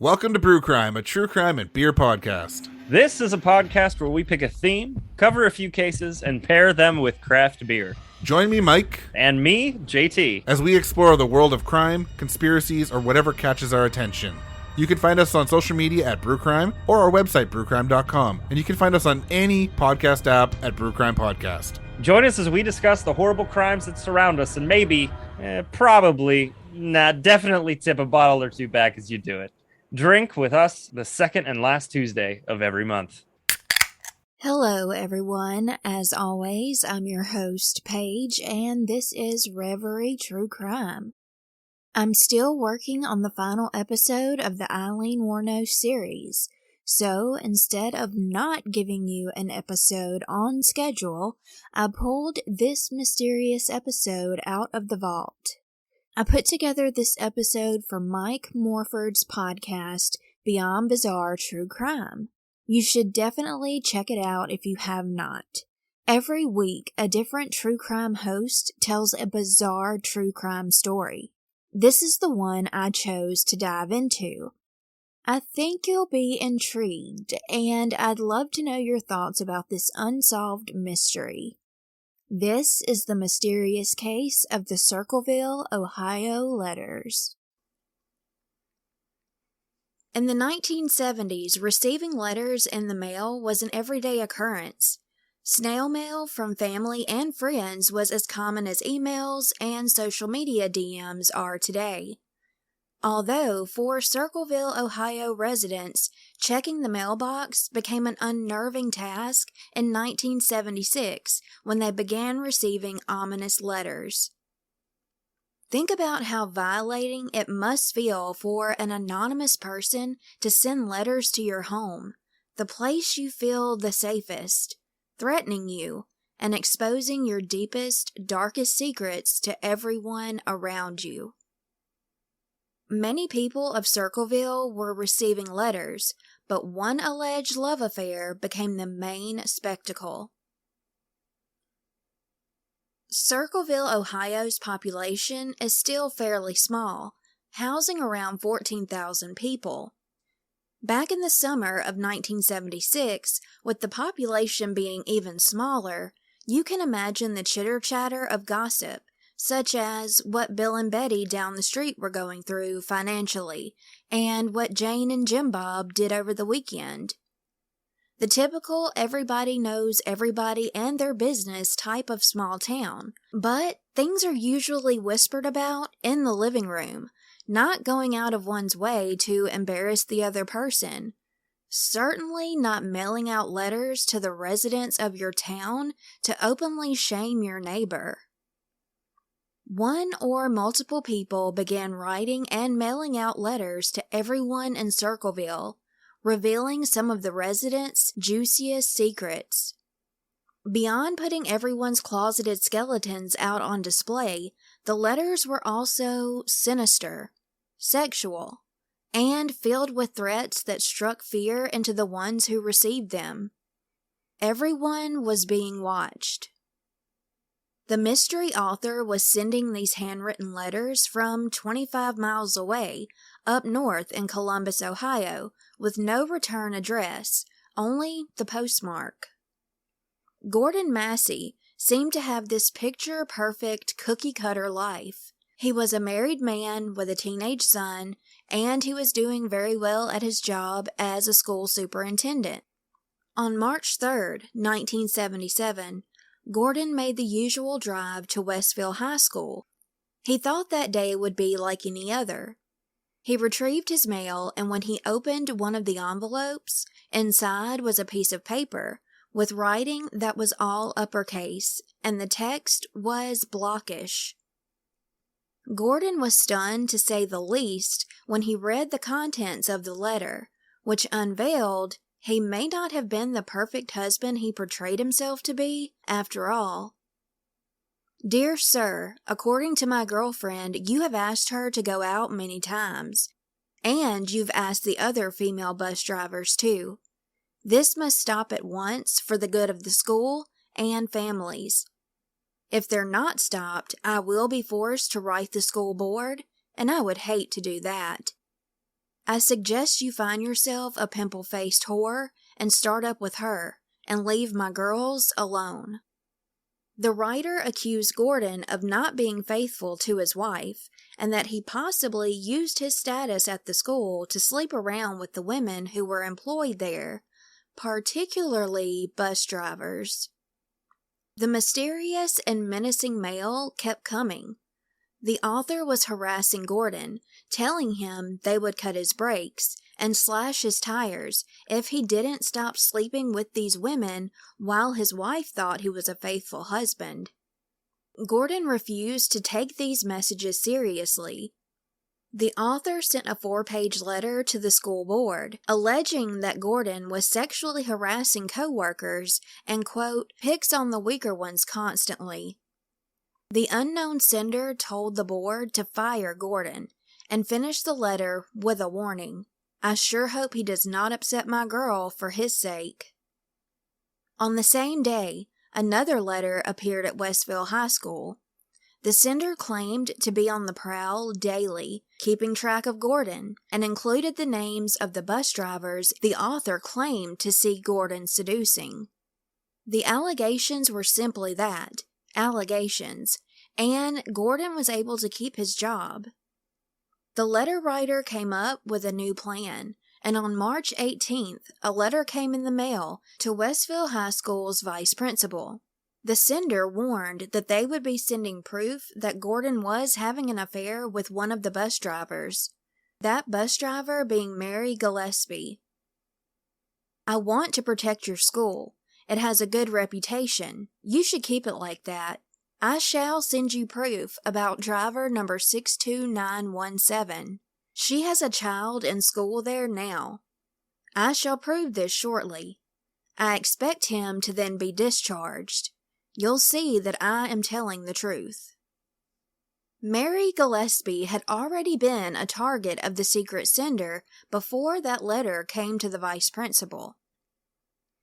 Welcome to Brew Crime, a true crime and beer podcast. This is a podcast where we pick a theme, cover a few cases, and pair them with craft beer. Join me, Mike, And me, JT, as we explore the world of crime, conspiracies, or whatever catches our attention. You can find us on social media at Brew Crime or our website, brewcrime.com. And you can find us on any podcast app at Brew Crime Podcast. Join us as we discuss the horrible crimes that surround us and maybe, definitely tip a bottle or two back as you do it. Drink with us the second and last Tuesday of every month. Hello, everyone. As always, I'm your host, Paige, and this is Reverie True Crime. I'm still working on the final episode of the Aileen Wuornos series, so instead of not giving you an episode on schedule, I pulled this mysterious episode out of the vault. I put together this episode for Mike Morford's podcast, Beyond Bizarre True Crime. You should definitely check it out if you have not. Every week, a different true crime host tells a bizarre true crime story. This is the one I chose to dive into. I think you'll be intrigued, and I'd love to know your thoughts about this unsolved mystery. This is the mysterious case of the Circleville, Ohio letters. In the 1970s, receiving letters in the mail was an everyday occurrence. Snail mail from family and friends was as common as emails and social media DMs are today. Although, for Circleville, Ohio residents, checking the mailbox became an unnerving task in 1976 when they began receiving ominous letters. Think about how violating it must feel for an anonymous person to send letters to your home, the place you feel the safest, threatening you and exposing your deepest, darkest secrets to everyone around you. Many people of Circleville were receiving letters, but one alleged love affair became the main spectacle. Circleville, Ohio's population is still fairly small, housing around 14,000 people. Back in the summer of 1976, with the population being even smaller, you can imagine the chitter-chatter of gossip, such as what Bill and Betty down the street were going through financially, and what Jane and Jim Bob did over the weekend. The typical everybody knows everybody and their business type of small town, but things are usually whispered about in the living room, not going out of one's way to embarrass the other person. Certainly not mailing out letters to the residents of your town to openly shame your neighbor. One or multiple people began writing and mailing out letters to everyone in Circleville, revealing some of the residents' juiciest secrets. Beyond putting everyone's closeted skeletons out on display, the letters were also sinister, sexual, and filled with threats that struck fear into the ones who received them. Everyone was being watched. The mystery author was sending these handwritten letters from 25 miles away, up north in Columbus, Ohio, with no return address, only the postmark. Gordon Massey seemed to have this picture-perfect cookie-cutter life. He was a married man with a teenage son, and he was doing very well at his job as a school superintendent. On March 3rd, 1977, Gordon made the usual drive to Westville High School. He thought that day would be like any other. He retrieved his mail, and when he opened one of the envelopes, inside was a piece of paper with writing that was all uppercase, and the text was blockish. Gordon was stunned to say the least when he read the contents of the letter, which unveiled he may not have been the perfect husband he portrayed himself to be, after all. Dear Sir, according to my girlfriend, you have asked her to go out many times, and you've asked the other female bus drivers too. This must stop at once for the good of the school and families. If they're not stopped, I will be forced to write the school board, and I would hate to do that. I suggest you find yourself a pimple-faced whore and start up with her, and leave my girls alone. The writer accused Gordon of not being faithful to his wife, and that he possibly used his status at the school to sleep around with the women who were employed there, particularly bus drivers. The mysterious and menacing mail kept coming. The author was harassing Gordon, telling him they would cut his brakes and slash his tires if he didn't stop sleeping with these women while his wife thought he was a faithful husband. Gordon refused to take these messages seriously. The author sent a 4-page letter to the school board, alleging that Gordon was sexually harassing co-workers and, quote, picks on the weaker ones constantly. The unknown sender told the board to fire Gordon and finished the letter with a warning. I sure hope he does not upset my girl for his sake. On the same day, another letter appeared at Westville High School. The sender claimed to be on the prowl daily, keeping track of Gordon, and included the names of the bus drivers the author claimed to see Gordon seducing. The allegations were simply that, allegations, and Gordon was able to keep his job. The letter writer came up with a new plan, and on March 18th, a letter came in the mail to Westville High School's vice principal. The sender warned that they would be sending proof that Gordon was having an affair with one of the bus drivers, that bus driver being Mary Gillespie. I want to protect your school. It has a good reputation. You should keep it like that. I shall send you proof about driver number 62917. She has a child in school there now. I shall prove this shortly. I expect him to then be discharged. You'll see that I am telling the truth. Mary Gillespie had already been a target of the secret sender before that letter came to the vice principal.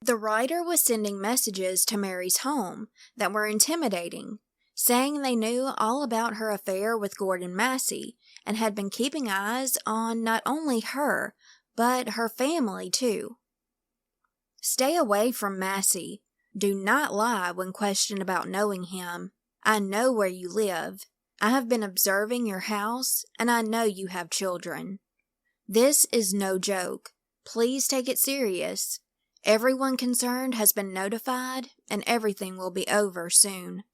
The writer was sending messages to Mary's home that were intimidating, saying they knew all about her affair with Gordon Massey and had been keeping eyes on not only her, but her family too. Stay away from Massey. Do not lie when questioned about knowing him. I know where you live. I have been observing your house, and I know you have children. This is no joke. Please take it serious. Everyone concerned has been notified, and everything will be over soon.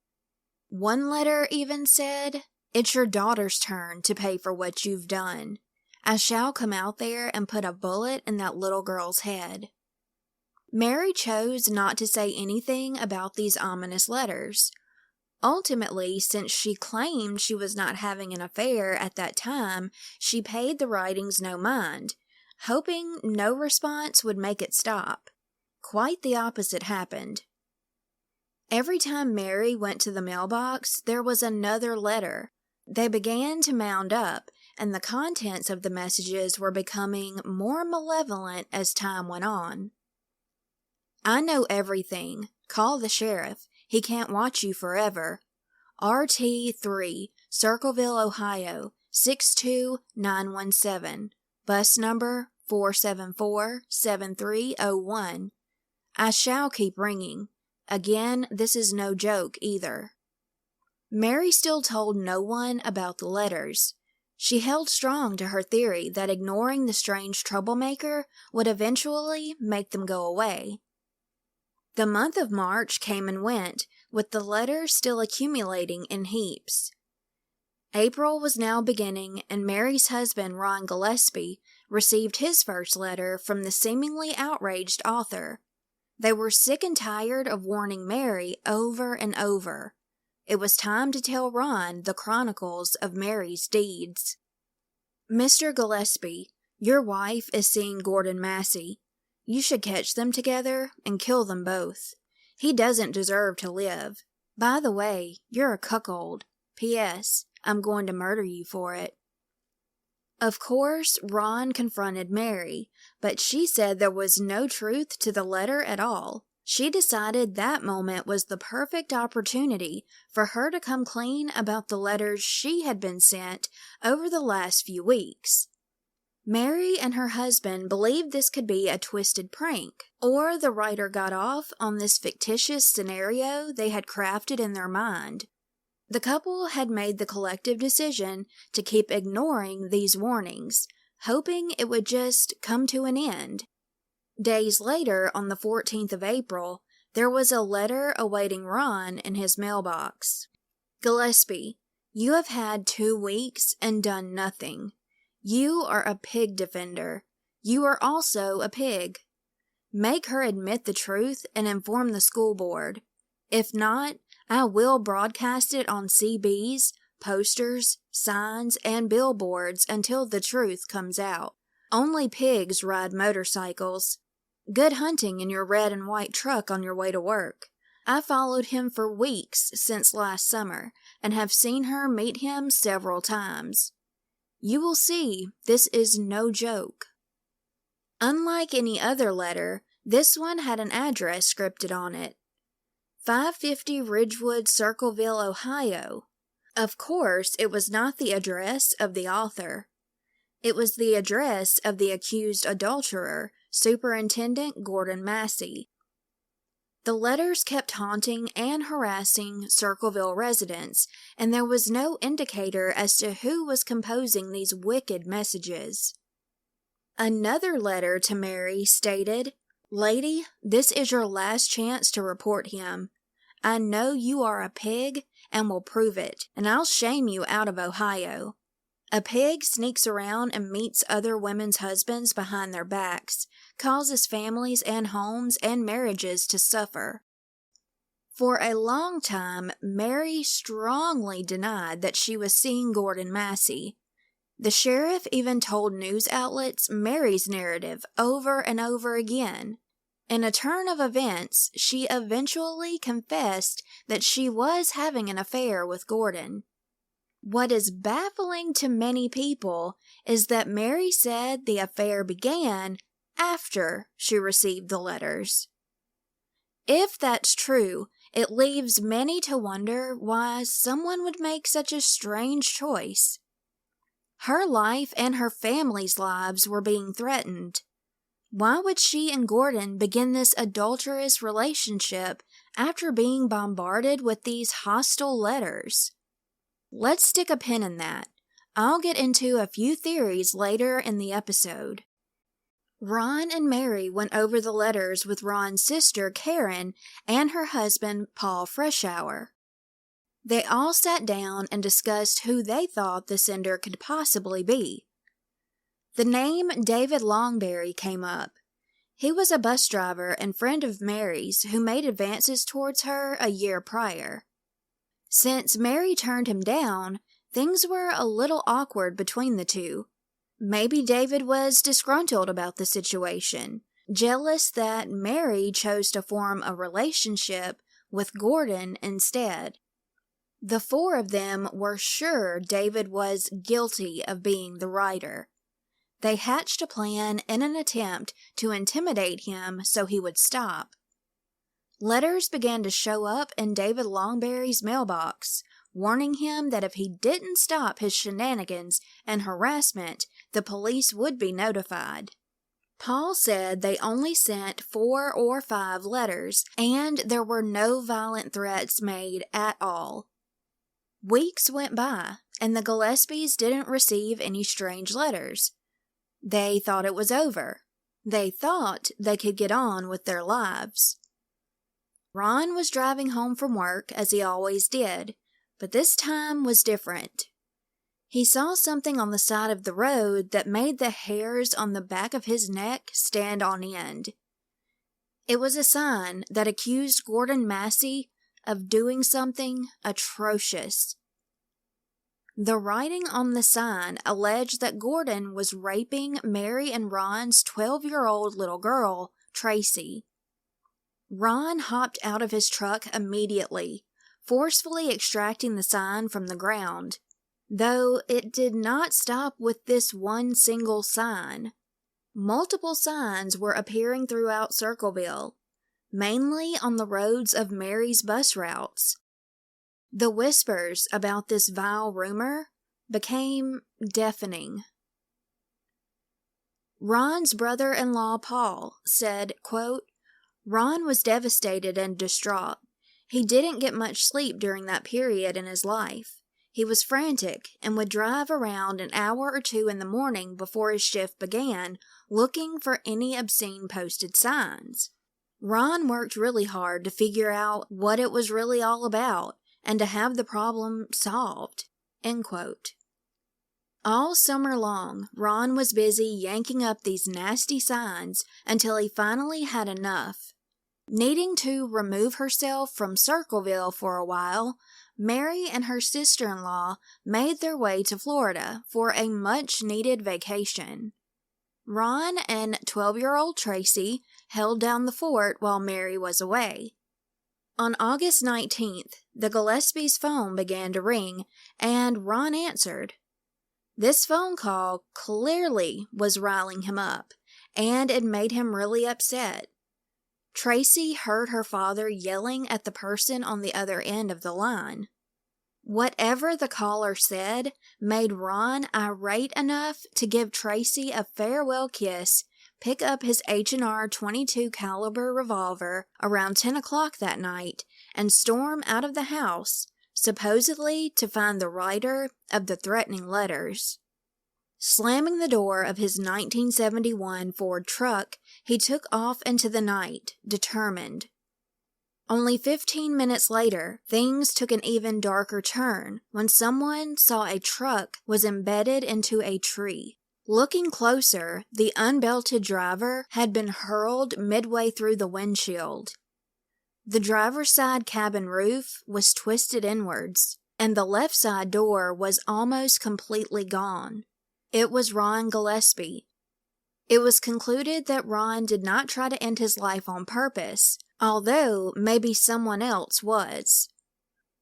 One letter even said, it's your daughter's turn to pay for what you've done. I shall come out there and put a bullet in that little girl's head. Mary chose not to say anything about these ominous letters. Ultimately, since she claimed she was not having an affair at that time, she paid the writings no mind, hoping no response would make it stop. Quite the opposite happened. Every time Mary went to the mailbox, there was another letter. They began to mound up, and the contents of the messages were becoming more malevolent as time went on. I know everything. Call the sheriff. He can't watch you forever. RT3, Circleville, Ohio, 62917. Bus number 474-7301. I shall keep ringing. Again, this is no joke either. Mary still told no one about the letters. She held strong to her theory that ignoring the strange troublemaker would eventually make them go away. The month of March came and went, with the letters still accumulating in heaps. April was now beginning, and Mary's husband, Ron Gillespie, received his first letter from the seemingly outraged author. They were sick and tired of warning Mary over and over. It was time to tell Ron the chronicles of Mary's deeds. Mr. Gillespie, your wife is seeing Gordon Massey. You should catch them together and kill them both. He doesn't deserve to live. By the way, you're a cuckold. P.S. I'm going to murder you for it. Of course, Ron confronted Mary, but she said there was no truth to the letter at all. She decided that moment was the perfect opportunity for her to come clean about the letters she had been sent over the last few weeks. Mary and her husband believed this could be a twisted prank, or the writer got off on this fictitious scenario they had crafted in their mind. The couple had made the collective decision to keep ignoring these warnings, hoping it would just come to an end. Days later, on the 14th of April, there was a letter awaiting Ron in his mailbox. Gillespie, you have had 2 weeks and done nothing. You are a pig defender. You are also a pig. Make her admit the truth and inform the school board. If not, I will broadcast it on CBs, posters, signs, and billboards until the truth comes out. Only pigs ride motorcycles. Good hunting in your red and white truck on your way to work. I followed him for weeks since last summer and have seen her meet him several times. You will see this is no joke. Unlike any other letter, this one had an address scripted on it. 550 Ridgewood, Circleville, Ohio. Of course, it was not the address of the author. It was the address of the accused adulterer, Superintendent Gordon Massey. The letters kept haunting and harassing Circleville residents, and there was no indicator as to who was composing these wicked messages. Another letter to Mary stated, Lady, this is your last chance to report him. I know you are a pig and will prove it, and I'll shame you out of Ohio. A pig sneaks around and meets other women's husbands behind their backs, causes families and homes and marriages to suffer. For a long time, Mary strongly denied that she was seeing Gordon Massey. The sheriff even told news outlets Mary's narrative over and over again. In a turn of events, she eventually confessed that she was having an affair with Gordon. What is baffling to many people is that Mary said the affair began after she received the letters. If that's true, it leaves many to wonder why someone would make such a strange choice. Her life and her family's lives were being threatened. Why would she and Gordon begin this adulterous relationship after being bombarded with these hostile letters? Let's stick a pin in that. I'll get into a few theories later in the episode. Ron and Mary went over the letters with Ron's sister Karen and her husband Paul Freshour. They all sat down and discussed who they thought the sender could possibly be. The name David Longberry came up. He was a bus driver and friend of Mary's who made advances towards her a year prior. Since Mary turned him down, things were a little awkward between the two. Maybe David was disgruntled about the situation, jealous that Mary chose to form a relationship with Gordon instead. The 4 of them were sure David was guilty of being the writer. They hatched a plan in an attempt to intimidate him so he would stop. Letters began to show up in David Longberry's mailbox, warning him that if he didn't stop his shenanigans and harassment, the police would be notified. Paul said they only sent 4 or 5 letters, and there were no violent threats made at all. Weeks went by, and the Gillespies didn't receive any strange letters. They thought it was over. They thought they could get on with their lives. Ron was driving home from work, as he always did, but this time was different. He saw something on the side of the road that made the hairs on the back of his neck stand on end. It was a sign that accused Gordon Massey of doing something atrocious. The writing on the sign alleged that Gordon was raping Mary and Ron's 12-year-old little girl, Tracy. Ron hopped out of his truck immediately, forcefully extracting the sign from the ground. Though it did not stop with this one single sign. Multiple signs were appearing throughout Circleville, mainly on the roads of Mary's bus routes. The whispers about this vile rumor became deafening. Ron's brother-in-law, Paul, said, quote, Ron was devastated and distraught. He didn't get much sleep during that period in his life. He was frantic and would drive around an hour or two in the morning before his shift began, looking for any obscene posted signs. Ron worked really hard to figure out what it was really all about and to have the problem solved. End quote. All summer long, Ron was busy yanking up these nasty signs until he finally had enough. Needing to remove herself from Circleville for a while, Mary and her sister-in-law made their way to Florida for a much-needed vacation. Ron and 12-year-old Tracy held down the fort while Mary was away. On August 19th, the Gillespie's phone began to ring, and Ron answered. This phone call clearly was riling him up, and it made him really upset. Tracy heard her father yelling at the person on the other end of the line. Whatever the caller said made Ron irate enough to give Tracy a farewell kiss, pick up his H&R .22 caliber revolver around 10 o'clock that night, and storm out of the house, supposedly to find the writer of the threatening letters. Slamming the door of his 1971 Ford truck, he took off into the night, determined. Only 15 minutes later, things took an even darker turn when someone saw a truck was embedded into a tree. Looking closer, the unbelted driver had been hurled midway through the windshield. The driver's side cabin roof was twisted inwards, and the left side door was almost completely gone. It was Ron Gillespie. It was concluded that Ron did not try to end his life on purpose, although maybe someone else was.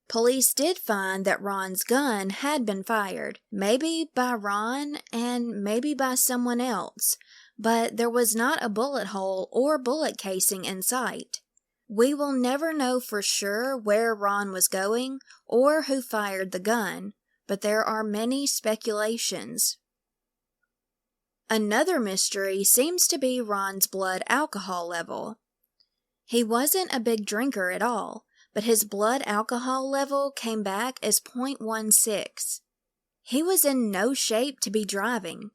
Police did find that Ron's gun had been fired, maybe by Ron and maybe by someone else, but there was not a bullet hole or bullet casing in sight. We will never know for sure where Ron was going or who fired the gun, but there are many speculations. Another mystery seems to be Ron's blood alcohol level. He wasn't a big drinker at all, but his blood alcohol level came back as .16. He was in no shape to be driving.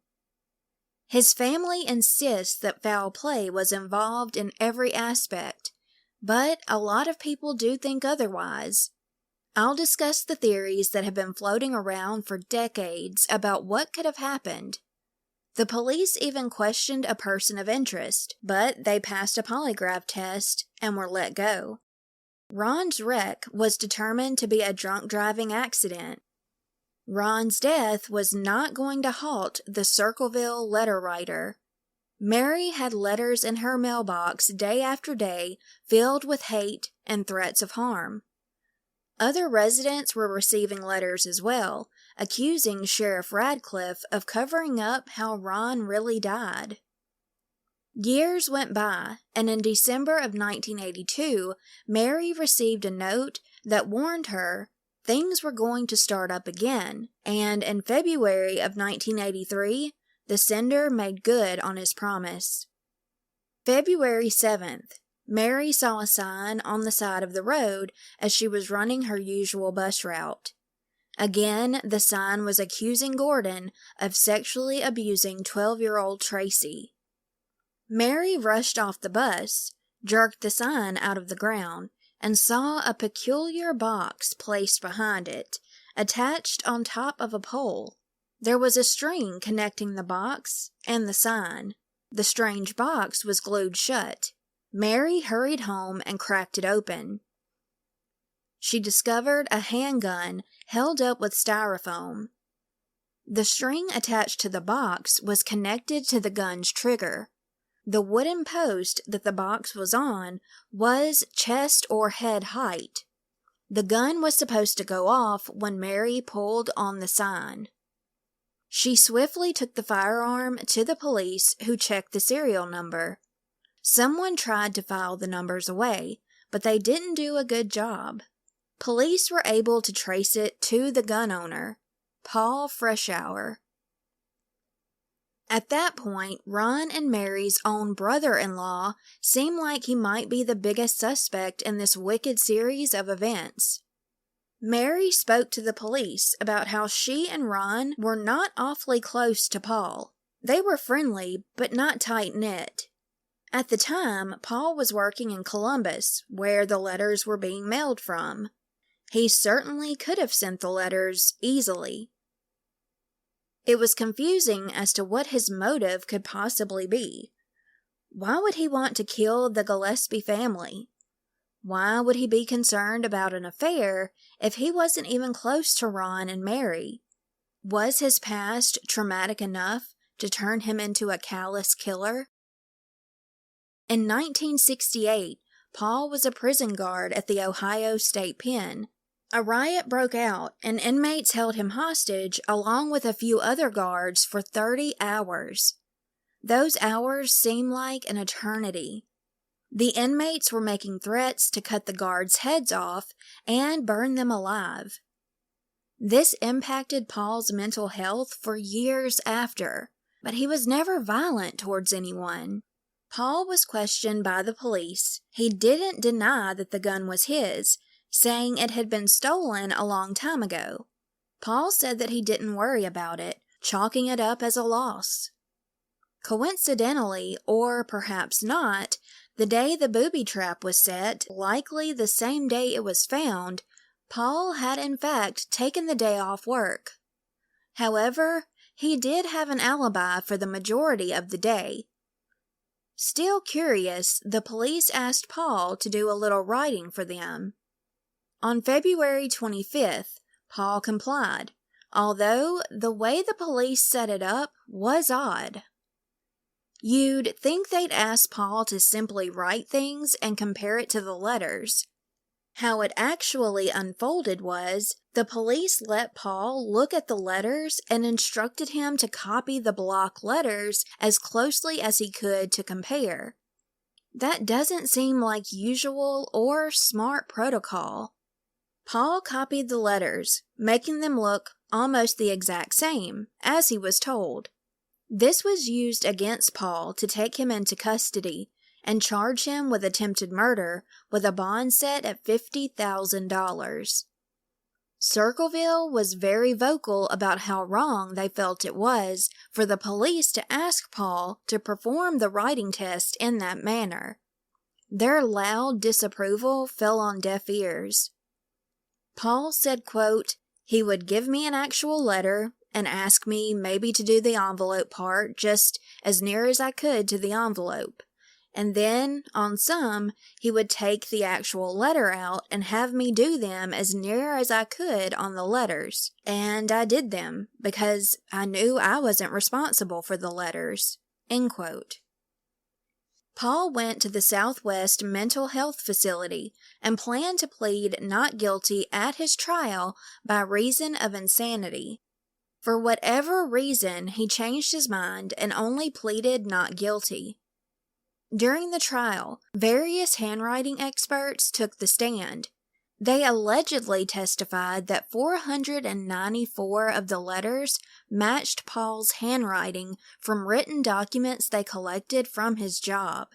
His family insists that foul play was involved in every aspect, but a lot of people do think otherwise. I'll discuss the theories that have been floating around for decades about what could have happened. The police even questioned a person of interest, but they passed a polygraph test and were let go. Ron's wreck was determined to be a drunk driving accident. Ron's death was not going to halt the Circleville letter writer. Mary had letters in her mailbox day after day filled with hate and threats of harm. Other residents were receiving letters as well, accusing Sheriff Radcliffe of covering up how Ron really died. Years went by, and in December of 1982, Mary received a note that warned her things were going to start up again, and in February of 1983, the sender made good on his promise. February 7th, Mary saw a sign on the side of the road as she was running her usual bus route. Again, the sign was accusing Gordon of sexually abusing 12-year-old Tracy. Mary rushed off the bus, jerked the sign out of the ground, and saw a peculiar box placed behind it, attached on top of a pole. There was a string connecting the box and the sign. The strange box was glued shut. Mary hurried home and cracked it open. She discovered a handgun held up with styrofoam. The string attached to the box was connected to the gun's trigger. The wooden post that the box was on was chest or head height. The gun was supposed to go off when Mary pulled on the sign. She swiftly took the firearm to the police, who checked the serial number. Someone tried to file the numbers away, but they didn't do a good job. Police were able to trace it to the gun owner, Paul Freshour. At that point, Ron and Mary's own brother-in-law seemed like he might be the biggest suspect in this wicked series of events. Mary spoke to the police about how she and Ron were not awfully close to Paul. They were friendly, but not tight-knit. At the time, Paul was working in Columbus, where the letters were being mailed from. He certainly could have sent the letters easily. It was confusing as to what his motive could possibly be. Why would he want to kill the Gillespie family? Why would he be concerned about an affair if he wasn't even close to Ron and Mary? Was his past traumatic enough to turn him into a callous killer? In 1968, Paul was a prison guard at the Ohio State Pen. A riot broke out, and inmates held him hostage along with a few other guards for 30 hours. Those hours seemed like an eternity. The inmates were making threats to cut the guards' heads off and burn them alive. This impacted Paul's mental health for years after, but he was never violent towards anyone. Paul was questioned by the police. He didn't deny that the gun was his, saying it had been stolen a long time ago. Paul said that he didn't worry about it, chalking it up as a loss. Coincidentally, or perhaps not, the day the booby trap was set, likely the same day it was found, Paul had in fact taken the day off work. However, he did have an alibi for the majority of the day. Still curious, the police asked Paul to do a little writing for them. On February 25th, Paul complied, although the way the police set it up was odd. You'd think they'd ask Paul to simply write things and compare it to the letters. How it actually unfolded was, the police let Paul look at the letters and instructed him to copy the block letters as closely as he could to compare. That doesn't seem like usual or smart protocol. Paul copied the letters, making them look almost the exact same, as he was told. This was used against Paul to take him into custody and charge him with attempted murder with a bond set at $50,000. Circleville was very vocal about how wrong they felt it was for the police to ask Paul to perform the writing test in that manner. Their loud disapproval fell on deaf ears. Paul said, quote, he would give me an actual letter and ask me maybe to do the envelope part just as near as I could to the envelope. And then, on some, he would take the actual letter out and have me do them as near as I could on the letters. And I did them, because I knew I wasn't responsible for the letters. End quote. Paul went to the Southwest Mental Health Facility and planned to plead not guilty at his trial by reason of insanity. For whatever reason, he changed his mind and only pleaded not guilty. During the trial, various handwriting experts took the stand. They allegedly testified that 494 of the letters matched Paul's handwriting from written documents they collected from his job.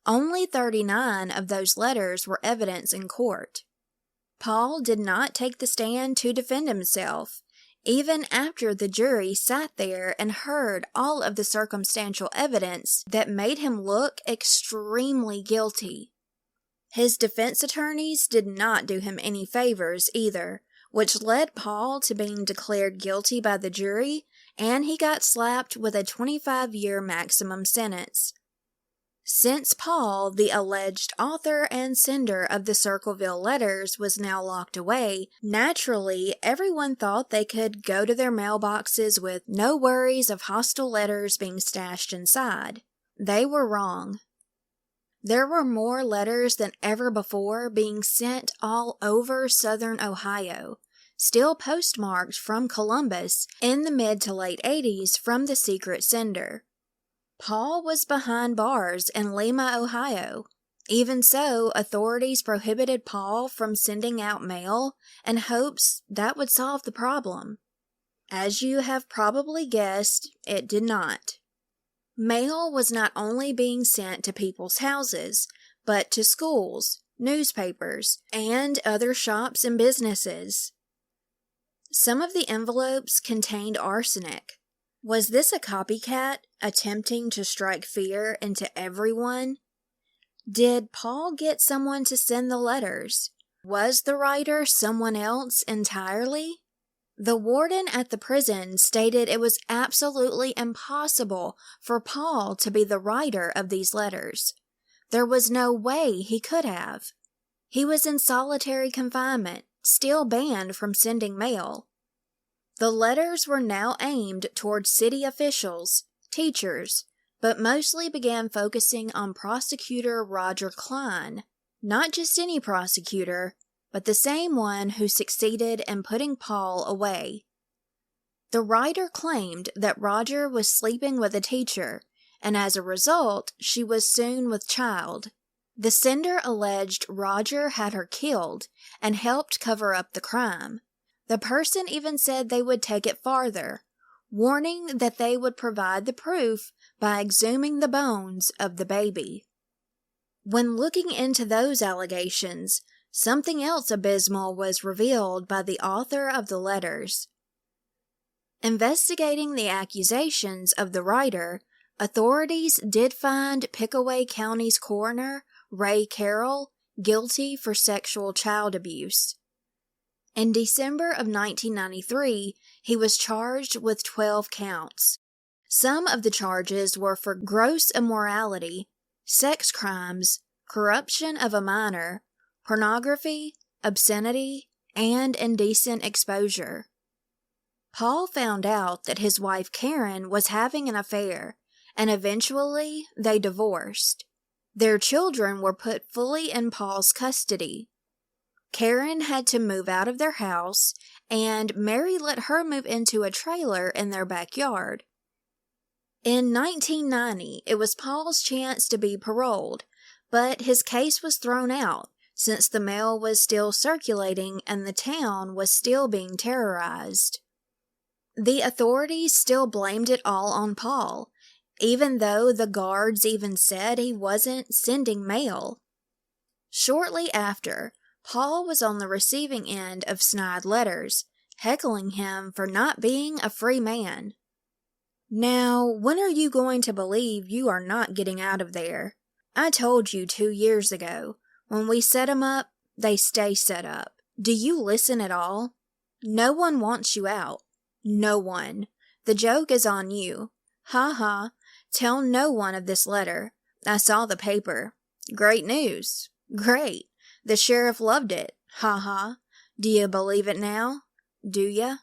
Only 39 of those letters were evidence in court. Paul did not take the stand to defend himself, even after the jury sat there and heard all of the circumstantial evidence that made him look extremely guilty. His defense attorneys did not do him any favors either, which led Paul to being declared guilty by the jury, and he got slapped with a 25-year maximum sentence. Since Paul, the alleged author and sender of the Circleville letters, was now locked away, naturally everyone thought they could go to their mailboxes with no worries of hostile letters being stashed inside. They were wrong. There were more letters than ever before being sent all over southern Ohio, still postmarked from Columbus in the mid to late 80s from the secret sender. Paul was behind bars in Lima, Ohio. Even so, authorities prohibited Paul from sending out mail in hopes that would solve the problem. As you have probably guessed, it did not. Mail was not only being sent to people's houses, but to schools, newspapers, and other shops and businesses. Some of the envelopes contained arsenic. Was this a copycat attempting to strike fear into everyone? Did Paul get someone to send the letters? Was the writer someone else entirely? The warden at the prison stated it was absolutely impossible for Paul to be the writer of these letters. There was no way he could have. He was in solitary confinement, still banned from sending mail. The letters were now aimed towards city officials, teachers, but mostly began focusing on prosecutor Roger Klein. Not just any prosecutor, but the same one who succeeded in putting Paul away. The writer claimed that Roger was sleeping with a teacher, and as a result, she was soon with child. The sender alleged Roger had her killed and helped cover up the crime. The person even said they would take it farther, warning that they would provide the proof by exhuming the bones of the baby. When looking into those allegations, something else abysmal was revealed by the author of the letters. Investigating the accusations of the writer, authorities did find Pickaway County's coroner, Ray Carroll, guilty for sexual child abuse. In December of 1993, he was charged with 12 counts. Some of the charges were for gross immorality, sex crimes, corruption of a minor, pornography, obscenity, and indecent exposure. Paul found out that his wife Karen was having an affair, and eventually they divorced. Their children were put fully in Paul's custody. Karen had to move out of their house, and Mary let her move into a trailer in their backyard. In 1990, it was Paul's chance to be paroled, but his case was thrown out since the mail was still circulating and the town was still being terrorized. The authorities still blamed it all on Paul, even though the guards even said he wasn't sending mail. Shortly after, Paul was on the receiving end of snide letters, heckling him for not being a free man. Now, when are you going to believe you are not getting out of there? I told you 2 years ago, when we set 'em up, they stay set up. Do you listen at all? No one wants you out. No one. The joke is on you. Ha ha. Tell no one of this letter. I saw the paper. Great news. Great. The sheriff loved it. Ha ha. Do you believe it now? Do ya?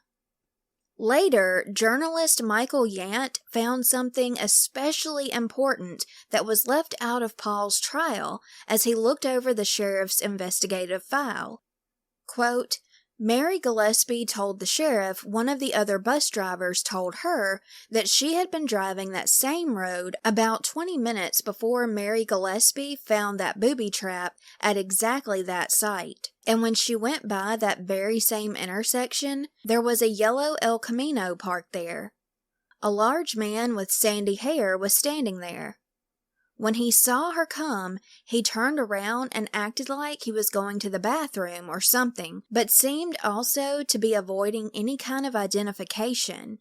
Later, journalist Michael Yant found something especially important that was left out of Paul's trial as he looked over the sheriff's investigative file. Quote, Mary Gillespie told the sheriff one of the other bus drivers told her that she had been driving that same road about 20 minutes before Mary Gillespie found that booby trap at exactly that site. And when she went by that very same intersection, there was a yellow El Camino parked there. A large man with sandy hair was standing there. When he saw her come, he turned around and acted like he was going to the bathroom or something, but seemed also to be avoiding any kind of identification.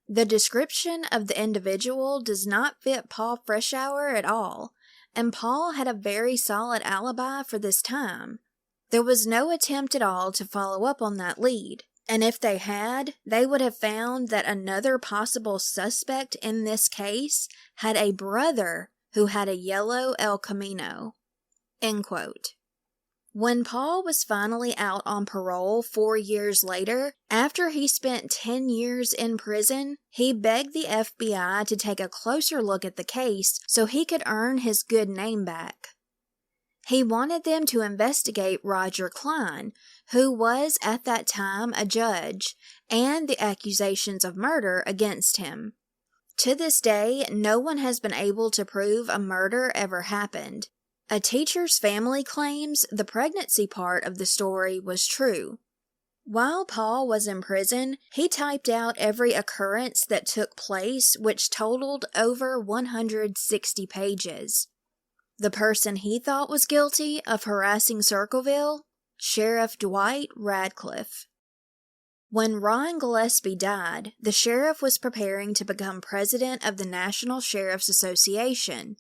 The description of the individual does not fit Paul Freshour at all, and Paul had a very solid alibi for this time. There was no attempt at all to follow up on that lead, and if they had, they would have found that another possible suspect in this case had a brother who had a yellow El Camino. End quote. When Paul was finally out on parole 4 years later, after he spent 10 years in prison, he begged the FBI to take a closer look at the case so he could earn his good name back. He wanted them to investigate Roger Klein, who was at that time a judge, and the accusations of murder against him. To this day, no one has been able to prove a murder ever happened. A teacher's family claims the pregnancy part of the story was true. While Paul was in prison, he typed out every occurrence that took place, which totaled over 160 pages. The person he thought was guilty of harassing Circleville? Sheriff Dwight Radcliffe. When Ron Gillespie died, the sheriff was preparing to become president of the National Sheriff's Association.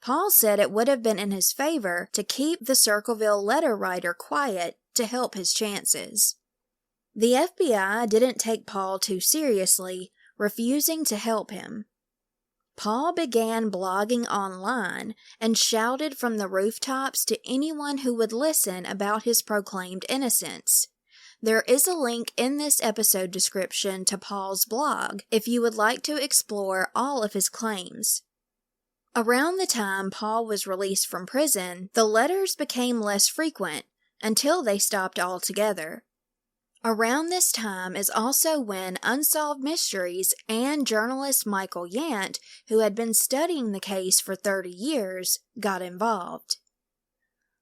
Paul said it would have been in his favor to keep the Circleville letter writer quiet to help his chances. The FBI didn't take Paul too seriously, refusing to help him. Paul began blogging online and shouted from the rooftops to anyone who would listen about his proclaimed innocence. There is a link in this episode description to Paul's blog if you would like to explore all of his claims. Around the time Paul was released from prison, the letters became less frequent until they stopped altogether. Around this time is also when Unsolved Mysteries and journalist Michael Yant, who had been studying the case for 30 years, got involved.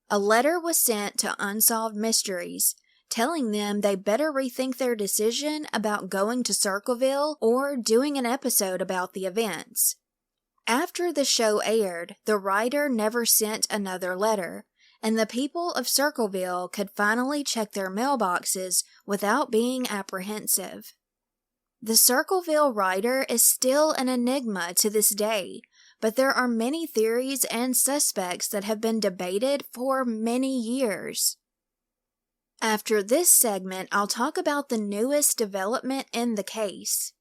A letter was sent to Unsolved Mysteries, telling them they better rethink their decision about going to Circleville or doing an episode about the events. After the show aired, the writer never sent another letter, and the people of Circleville could finally check their mailboxes without being apprehensive. The Circleville writer is still an enigma to this day, but there are many theories and suspects that have been debated for many years. After this segment, I'll talk about the newest development in the case.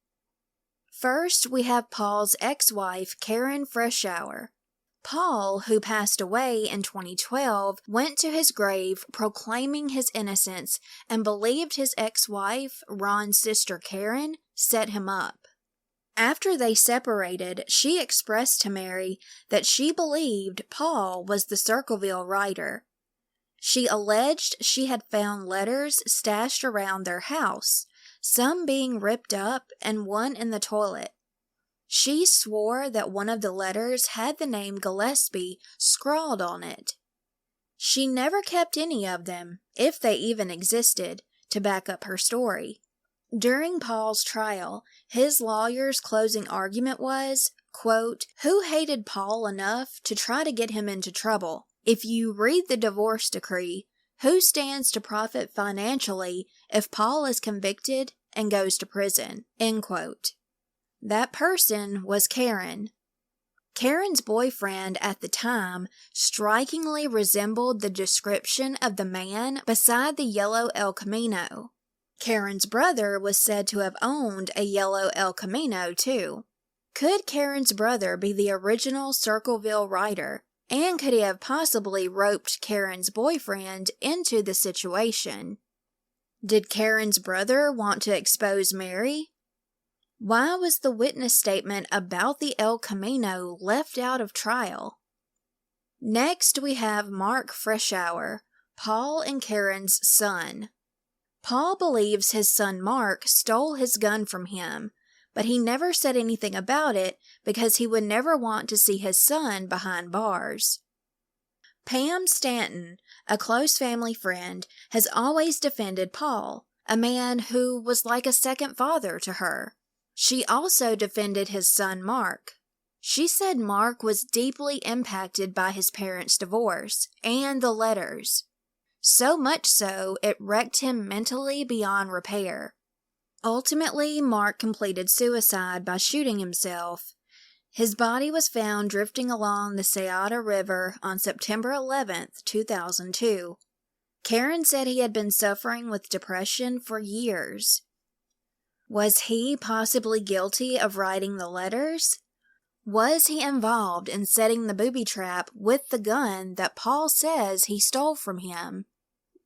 First, we have Paul's ex-wife, Karen Freshour. Paul, who passed away in 2012, went to his grave proclaiming his innocence and believed his ex-wife, Ron's sister Karen, set him up. After they separated, she expressed to Mary that she believed Paul was the Circleville writer. She alleged she had found letters stashed around their house, some being ripped up and one in the toilet. She swore that one of the letters had the name Gillespie scrawled on it. She never kept any of them, if they even existed, to back up her story. During Paul's trial, his lawyer's closing argument was, quote, "Who hated Paul enough to try to get him into trouble? If you read the divorce decree, who stands to profit financially if Paul is convicted and goes to prison?" End quote. That person was Karen. Karen's boyfriend at the time strikingly resembled the description of the man beside the yellow El Camino. Karen's brother was said to have owned a yellow El Camino too. Could Karen's brother be the original Circleville writer, and could he have possibly roped Karen's boyfriend into the situation? Did Karen's brother want to expose Mary? Why was the witness statement about the El Camino left out of trial? Next, we have Mark Freshour, Paul and Karen's son. Paul believes his son Mark stole his gun from him, but he never said anything about it because he would never want to see his son behind bars. Pam Stanton, a close family friend, has always defended Paul, a man who was like a second father to her. She also defended his son Mark. She said Mark was deeply impacted by his parents' divorce and the letters. So much so, it wrecked him mentally beyond repair. Ultimately, Mark completed suicide by shooting himself. His body was found drifting along the Scioto River on September 11, 2002. Karen said he had been suffering with depression for years. Was he possibly guilty of writing the letters? Was he involved in setting the booby trap with the gun that Paul says he stole from him?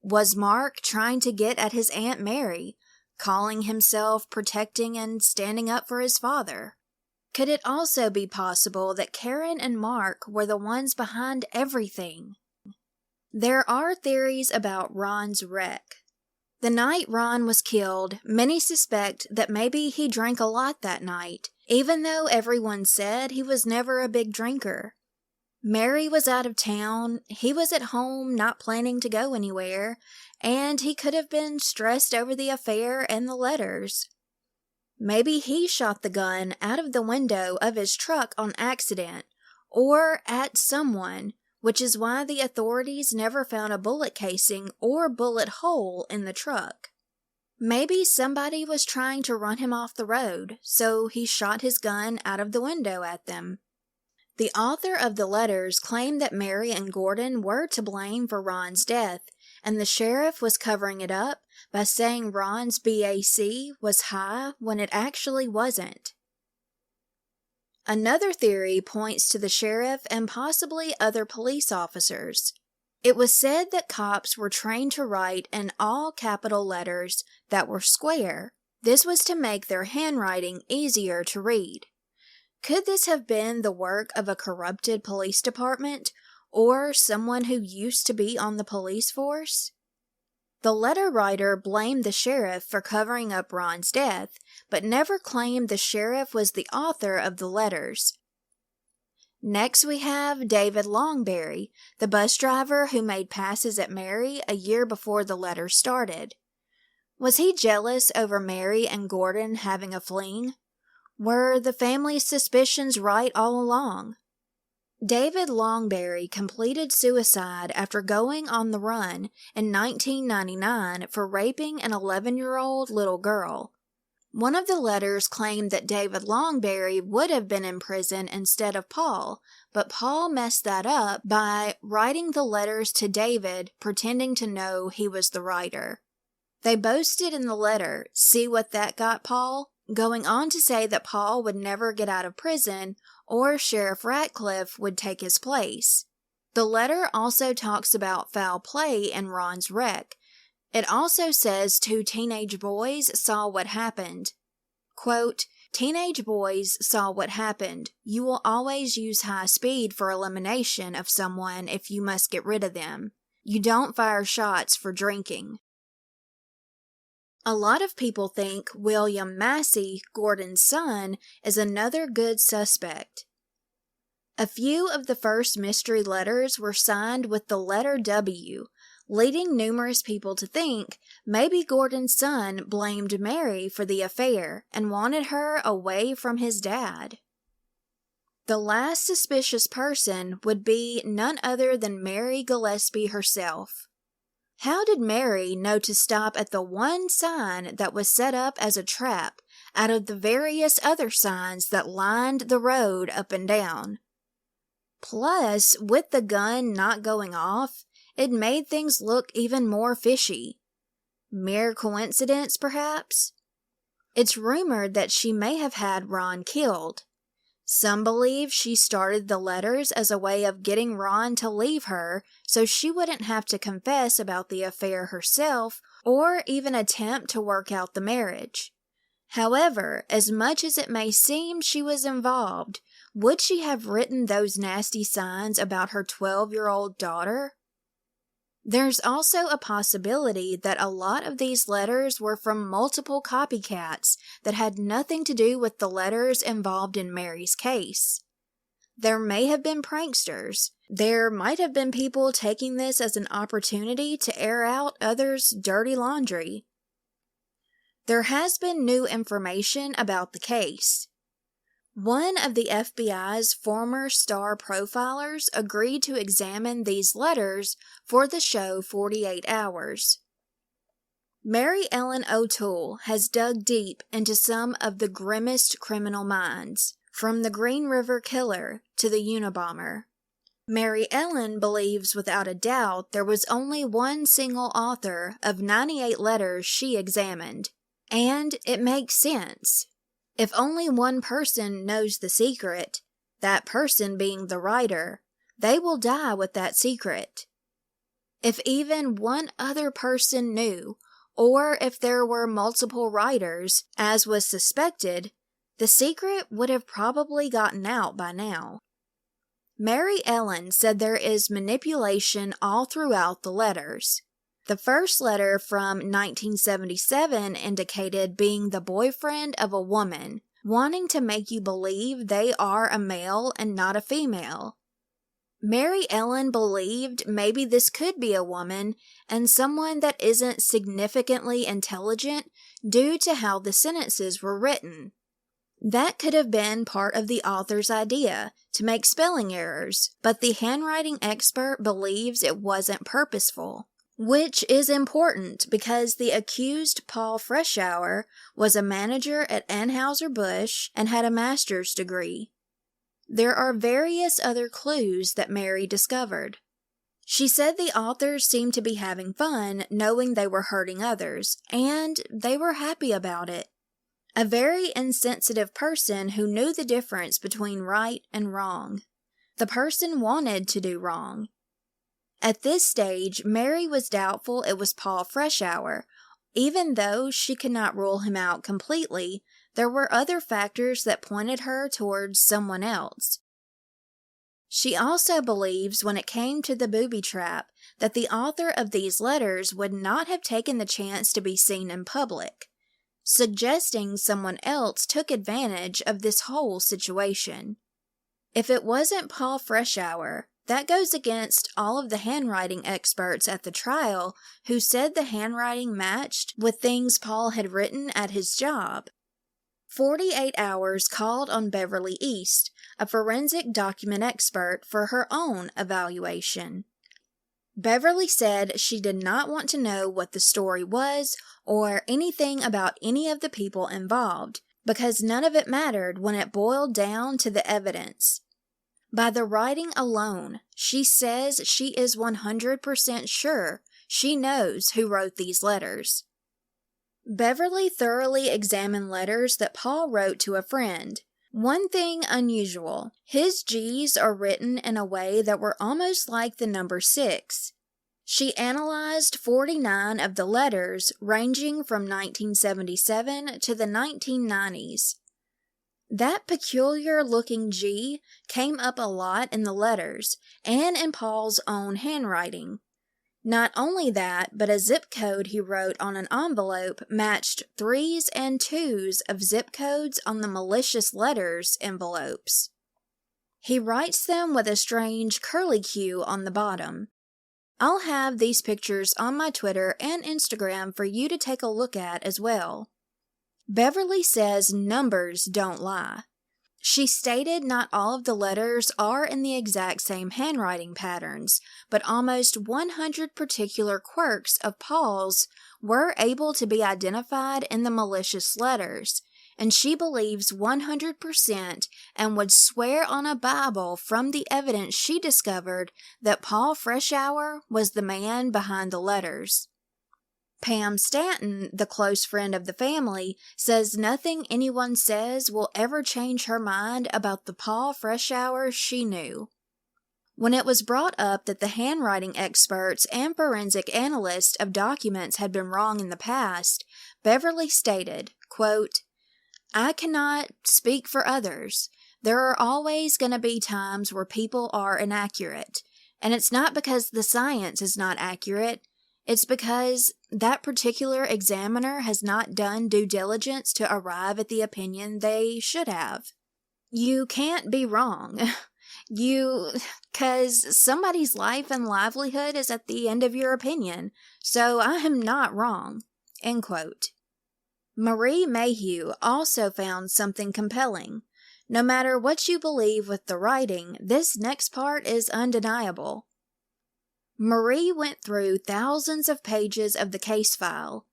Was Mark trying to get at his Aunt Mary, calling himself protecting and standing up for his father? Could it also be possible that Karen and Mark were the ones behind everything? There are theories about Ron's wreck. The night Ron was killed, many suspect that maybe he drank a lot that night, even though everyone said he was never a big drinker. Mary was out of town, he was at home not planning to go anywhere, and he could have been stressed over the affair and the letters. Maybe he shot the gun out of the window of his truck on accident, or at someone, which is why the authorities never found a bullet casing or bullet hole in the truck. Maybe somebody was trying to run him off the road, so he shot his gun out of the window at them. The author of the letters claimed that Mary and Gordon were to blame for Ron's death, and the sheriff was covering it up by saying Ron's BAC was high when it actually wasn't. Another theory points to the sheriff and possibly other police officers. It was said that cops were trained to write in all capital letters that were square. This was to make their handwriting easier to read. Could this have been the work of a corrupted police department or someone who used to be on the police force? The letter writer blamed the sheriff for covering up Ron's death, but never claimed the sheriff was the author of the letters. Next we have David Longberry, the bus driver who made passes at Mary a year before the letter started. Was he jealous over Mary and Gordon having a fling? Were the family's suspicions right all along? David Longberry completed suicide after going on the run in 1999 for raping an 11-year-old little girl. One of the letters claimed that David Longberry would have been in prison instead of Paul, but Paul messed that up by writing the letters to David pretending to know he was the writer. They boasted in the letter, "See what that got, Paul?" going on to say that Paul would never get out of prison or Sheriff Ratcliffe would take his place. The letter also talks about foul play in Ron's wreck. It also says two teenage boys saw what happened. Quote, "Teenage boys saw what happened. You will always use high speed for elimination of someone if you must get rid of them. You don't fire shots for drinking." A lot of people think William Massey, Gordon's son, is another good suspect. A few of the first mystery letters were signed with the letter W, leading numerous people to think maybe Gordon's son blamed Mary for the affair and wanted her away from his dad. The last suspicious person would be none other than Mary Gillespie herself. How did Mary know to stop at the one sign that was set up as a trap out of the various other signs that lined the road up and down? Plus, with the gun not going off, it made things look even more fishy. Mere coincidence, perhaps? It's rumored that she may have had Ron killed. Some believe she started the letters as a way of getting Ron to leave her so she wouldn't have to confess about the affair herself or even attempt to work out the marriage. However, as much as it may seem she was involved, would she have written those nasty signs about her 12-year-old daughter? There's also a possibility that a lot of these letters were from multiple copycats that had nothing to do with the letters involved in Mary's case. There may have been pranksters. There might have been people taking this as an opportunity to air out others' dirty laundry. There has been new information about the case. One of the FBI's former star profilers agreed to examine these letters for the show 48 Hours. Mary Ellen O'Toole has dug deep into some of the grimmest criminal minds, from the Green River Killer to the Unabomber. Mary Ellen believes without a doubt there was only one single author of 98 letters she examined, and it makes sense. If only one person knows the secret, that person being the writer, they will die with that secret. If even one other person knew, or if there were multiple writers, as was suspected, the secret would have probably gotten out by now. Mary Ellen said there is manipulation all throughout the letters. The first letter from 1977 indicated being the boyfriend of a woman, wanting to make you believe they are a male and not a female. Mary Ellen believed maybe this could be a woman and someone that isn't significantly intelligent due to how the sentences were written. That could have been part of the author's idea, to make spelling errors, but the handwriting expert believes it wasn't purposeful, which is important because the accused Paul Freshour was a manager at Anheuser-Busch and had a master's degree. There are various other clues that Mary discovered. She said the authors seemed to be having fun knowing they were hurting others, and they were happy about it. A very insensitive person who knew the difference between right and wrong. The person wanted to do wrong. At this stage, Mary was doubtful it was Paul Freshour. Even though she could not rule him out completely, there were other factors that pointed her towards someone else. She also believes when it came to the booby trap that the author of these letters would not have taken the chance to be seen in public, suggesting someone else took advantage of this whole situation. If it wasn't Paul Freshour, that goes against all of the handwriting experts at the trial who said the handwriting matched with things Paul had written at his job. 48 Hours called on Beverly East, a forensic document expert, for her own evaluation. Beverly said she did not want to know what the story was or anything about any of the people involved, because none of it mattered when it boiled down to the evidence. By the writing alone, she says she is 100% sure she knows who wrote these letters. Beverly thoroughly examined letters that Paul wrote to a friend. One thing unusual, his G's are written in a way that were almost like the number 6. She analyzed 49 of the letters ranging from 1977 to the 1990s. That peculiar-looking G came up a lot in the letters and in Paul's own handwriting. Not only that, but a zip code he wrote on an envelope matched 3s and 2s of zip codes on the malicious letters envelopes. He writes them with a strange curlicue on the bottom. I'll have these pictures on my Twitter and Instagram for you to take a look at as well. Beverly says numbers don't lie. She stated not all of the letters are in the exact same handwriting patterns, but almost 100 particular quirks of Paul's were able to be identified in the malicious letters, and she believes 100% and would swear on a Bible from the evidence she discovered that Paul Freshour was the man behind the letters. Pam Stanton, the close friend of the family, says nothing anyone says will ever change her mind about the Paul Freshour she knew. When it was brought up that the handwriting experts and forensic analysts of documents had been wrong in the past, Beverly stated, quote, "I cannot speak for others. There are always going to be times where people are inaccurate, and it's not because the science is not accurate. It's because that particular examiner has not done due diligence to arrive at the opinion they should have. You can't be wrong. 'Cause somebody's life and livelihood is at the end of your opinion, so I am not wrong." End quote. Marie Mayhew also found something compelling. No matter what you believe with the writing, this next part is undeniable. Marie went through thousands of pages of the case file.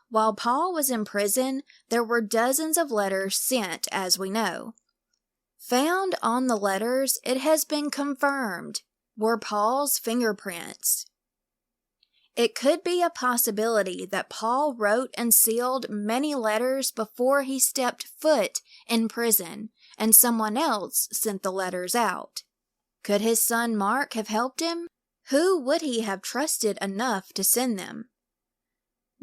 While Paul was in prison, there were dozens of letters sent, as we know. Found on the letters, it has been confirmed, were Paul's fingerprints. It could be a possibility that Paul wrote and sealed many letters before he stepped foot in prison, and someone else sent the letters out. Could his son Mark have helped him? Who would he have trusted enough to send them?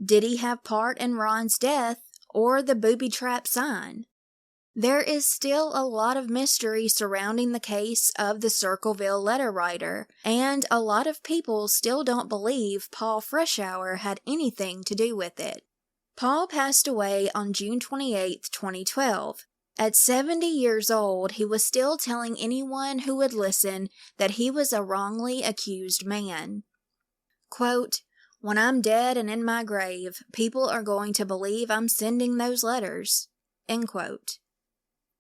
Did he have part in Ron's death or the booby trap sign? There is still a lot of mystery surrounding the case of the Circleville letter writer, and a lot of people still don't believe Paul Freshour had anything to do with it. Paul passed away on June 28, 2012. At 70 years old, he was still telling anyone who would listen that he was a wrongly accused man. Quote, "When I'm dead and in my grave, people are going to believe I'm sending those letters." End quote.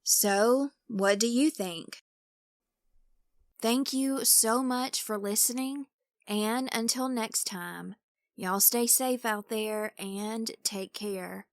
So, what do you think? Thank you so much for listening, and until next time, y'all stay safe out there and take care.